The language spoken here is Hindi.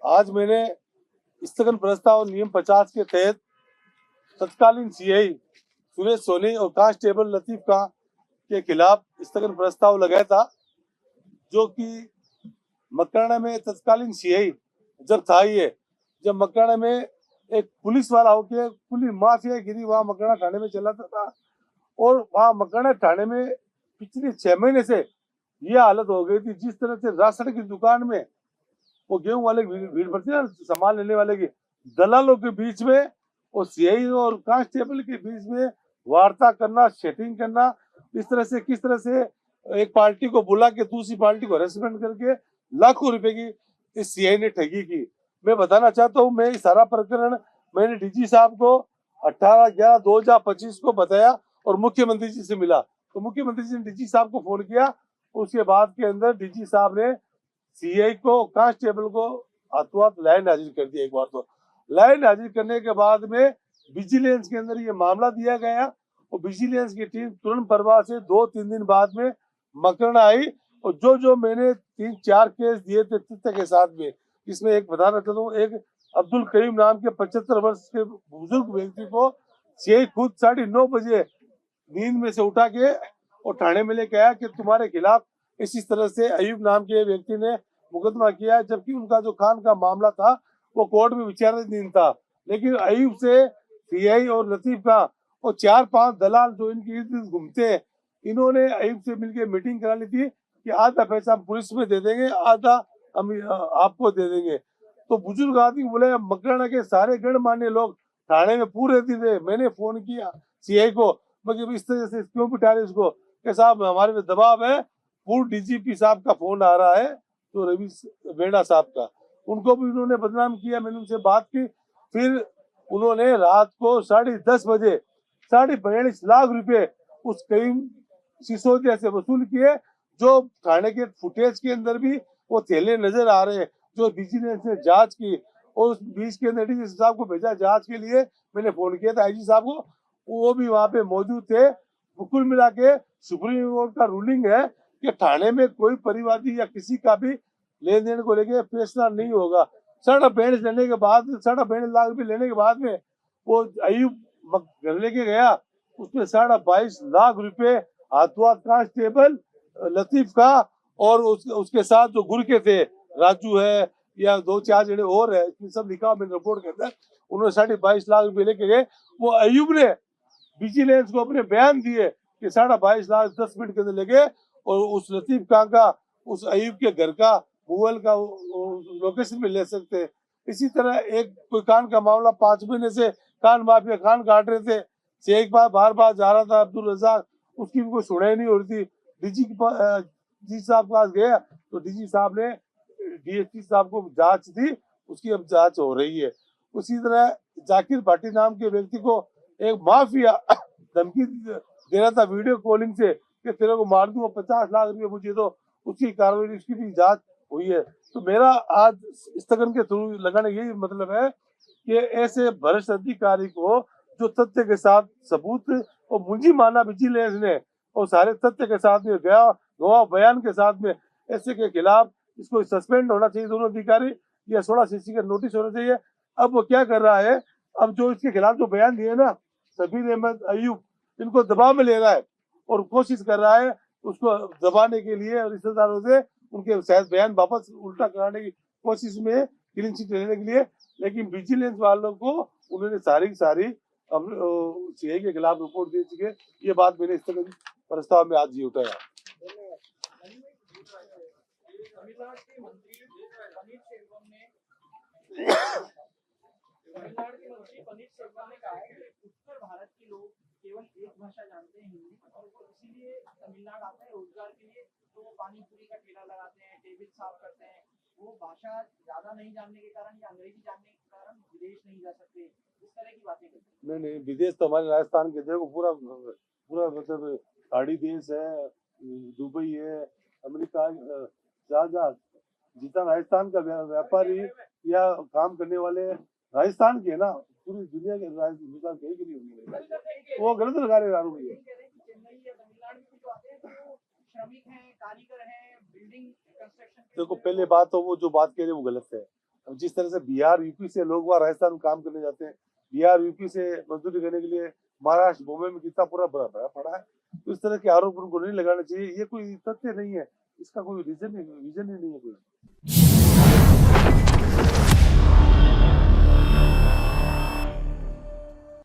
आज मैंने स्थगन प्रस्ताव नियम 50 के तहत तत्कालीन सीआई सुरेश सोनी और कांस्टेबल लतीफ खां के खिलाफ स्थगन प्रस्ताव लगाया था, जो कि मकराना में तत्कालीन सीआई जब था ये, जब मकराना में एक पुलिस वाला होके पुलिस माफिया गिरी वहाँ मकराना थाने में चलाता था, और वहाँ मकराना थाने में पिछले 6 महीने से ये हालत हो गई थी। जिस तरह से राशन की दुकान में वो गेहूं वाले भीड़ भरती है, सामान लेने वाले की, दलालों के बीच में और सीआई और कांस्टेबल के बीच में वार्ता करना, सेटिंग करना, इस तरह से किस तरह से एक पार्टी को बुला के दूसरी पार्टी को हरेसमेंट करके लाखों रुपए की इस सीआई ने ठगी की। मैं बताना चाहता हूँ, मैं इस सारा प्रकरण मैंने डीजी साहब को 18/11/2025 को बताया और मुख्यमंत्री जी से मिला, तो मुख्यमंत्री जी ने डीजी साहब को फोन किया। उसके बाद के अंदर डीजी साहब ने सीआई को, कांस्टेबल को हाथों हाथ लाइन हाजिर कर दिया। एक बार तो लाइन हाजिर करने के बाद में विजिलेंस के अंदर ये मामला दिया गया और विजिलेंस की टीम तुरंत प्रभाव से 2-3 दिन बाद में मकराना आई, और जो मैंने 3-4 केस दिए थे तथ्य के साथ में, इसमें एक बताना चाहता हूँ, एक अब्दुल करीम नाम के 75 वर्ष के बुजुर्ग व्यक्ति को सीआई खुद 9:30 बजे नींद में से उठा के और थाने में लेके आया कि तुम्हारे खिलाफ इसी तरह से अयूब नाम के व्यक्ति ने मुकदमा किया है, जबकि उनका जो खान का मामला था वो कोर्ट में विचाराधीन था। लेकिन अयूब से सीआई और लतीफ का और 4-5 दलाल जो इनके इर्द गिर्द घूमते हैं, इन्होंने अयूब से मिलकर मीटिंग करा ली थी कि आधा पैसा हम पुलिस में दे देंगे, आधा हम आपको दे देंगे। तो बुजुर्ग आदमी बोले, मकराना के सारे गणमान्य लोग थाने में पूरे थे। मैंने फोन किया सीआई को, मगर इस तरह से क्यों बिठा रहे इसको, कि साहब हमारे पे दबाव है, पूर्व डीजीपी साहब का फोन आ रहा है, तो रवि बेड़ा साहब का, उनको भी उन्होंने बदनाम किया। मैंने उनसे बात की, फिर उन्होंने रात को 10:30 बजे 42.5 लाख रुपए उस कई सिसोदिया से वसूल किए, जो थाने के फुटेज के अंदर भी वो थैले नजर आ रहे हैं, जो विजिलेंस ने जांच की। और उस बीच के अंदर डीजी साहब को भेजा जांच के लिए, मैंने फोन किया था आईजी साहब को, वो भी वहां पे मौजूद थे। कुल मिला के सुप्रीम कोर्ट का रूलिंग है कि थाने में कोई परिवादी या किसी का भी लेन देन को लेके फैसला नहीं होगा। 42.5 लेने के बाद, 42.5 लाख रुपए लेने के बाद में वो अयूब घर लेके गया, उसमें 22.5 लाख रुपए हाथों हाथ कांस्टेबल लतीफ का और उसके साथ जो गुरके थे, राजू है या 2-4 जने और है, इसमें सब लिखा मैंने रिपोर्ट के अंदर, उन्होंने 22.5 लाख रुपए लेके गए। वो अयूब ने विजिलेंस को अपने बयान दिए कि 22.5 लाख 10 मिनट के अंदर लगे, और उस लतीफ खां का, उस अयूब के घर का मोबाइल का लोकेशन में ले सकते हैं। इसी तरह एक कोई कान का मामला 5 महीने से कान माफिया कान काट रहे थे, से एक बार बार बार जा रहा था अब्दुल रजाक, उसकी भी कोई सुनाई नहीं हो रही थी। डीजी साहब के पास गया तो डीजी साहब ने डीएसपी साहब को जांच दी, उसकी अब जांच हो रही है। उसी तरह जाकिर भाटी नाम के व्यक्ति को एक माफिया धमकी दे रहा था वीडियो कॉलिंग से कि तेरे को मार दूंगा, 50 लाख रुपए मुझे, तो उसकी कार्रवाई, उसकी भी जांच हुई है। तो मेरा आज स्थगन के थ्रू लगाने यही मतलब है कि ऐसे भ्रष्ट अधिकारी को जो तथ्य के साथ सबूत और मुंजी माना विजिलेंस ने और सारे तथ्य के साथ में गया गवाह बयान के साथ में, ऐसे के खिलाफ इसको सस्पेंड होना चाहिए दोनों अधिकारी, या 16 का नोटिस होना चाहिए। अब वो क्या कर रहा है, अब जो इसके खिलाफ जो बयान दिए ना सबीर अहमद अयूब, इनको दबाव में ले रहा है और कोशिश कर रहा है उसको दबाने के लिए, रिश्तेदारों से उनके शायद बयान वापस उल्टा कराने की कोशिश में, क्लीन चिट लेने के लिए। लेकिन विजिलेंस वालों को उन्होंने सारी की सारी सीआई के खिलाफ रिपोर्ट दे चुके। ये बात मैंने स्थगन प्रस्ताव में आज ही उठाया। तमिलनाडु के मंत्री पनीर सेल्वम ने कहा है कि उत्तर भारत के लोग केवल एक भाषा जानते हैं, हिंदी, और वो इसीलिए तमिलनाडु आते हैं रोजगार के लिए, तो वो पानी पूरी का ठेला लगाते हैं, टेबल साफ करते हैं। वो भाषा ज्यादा नहीं जानने के कारण या अंग्रेजी जानने के कारण विदेश नहीं जा सकते, इस तरह की बातें करते हैं। नहीं, विदेश तो हमारे राजस्थान के देखो पूरा पूरा मतलब पहाड़ी देश है, दुबई है, अमेरिका, जहाँ जितना राजस्थान का व्यापारी या काम करने वाले राजस्थान के ना, पूरी दुनिया के राजस्थान कहीं के नहीं होंगे, वो गलत लगा रहे आरोप है। चेन्नई या तमिलनाडु में जो आते हैं तो श्रमिक हैं, कारीगर हैं, बिल्डिंग कंस्ट्रक्शन। देखो पहले बात तो वो जो बात कह रहे वो गलत है। अब जिस तरह से बिहार यूपी से लोग वहाँ राजस्थान में काम करने जाते हैं, बिहार यूपी से मजदूरी करने के लिए महाराष्ट्र बॉम्बे में कितना पूरा बड़ा बड़ा पड़ा है, तो इस तरह के आरोप उनको नहीं लगाने चाहिए। ये कोई तथ्य नहीं है, इसका कोई रीजन ही नहीं है कोई।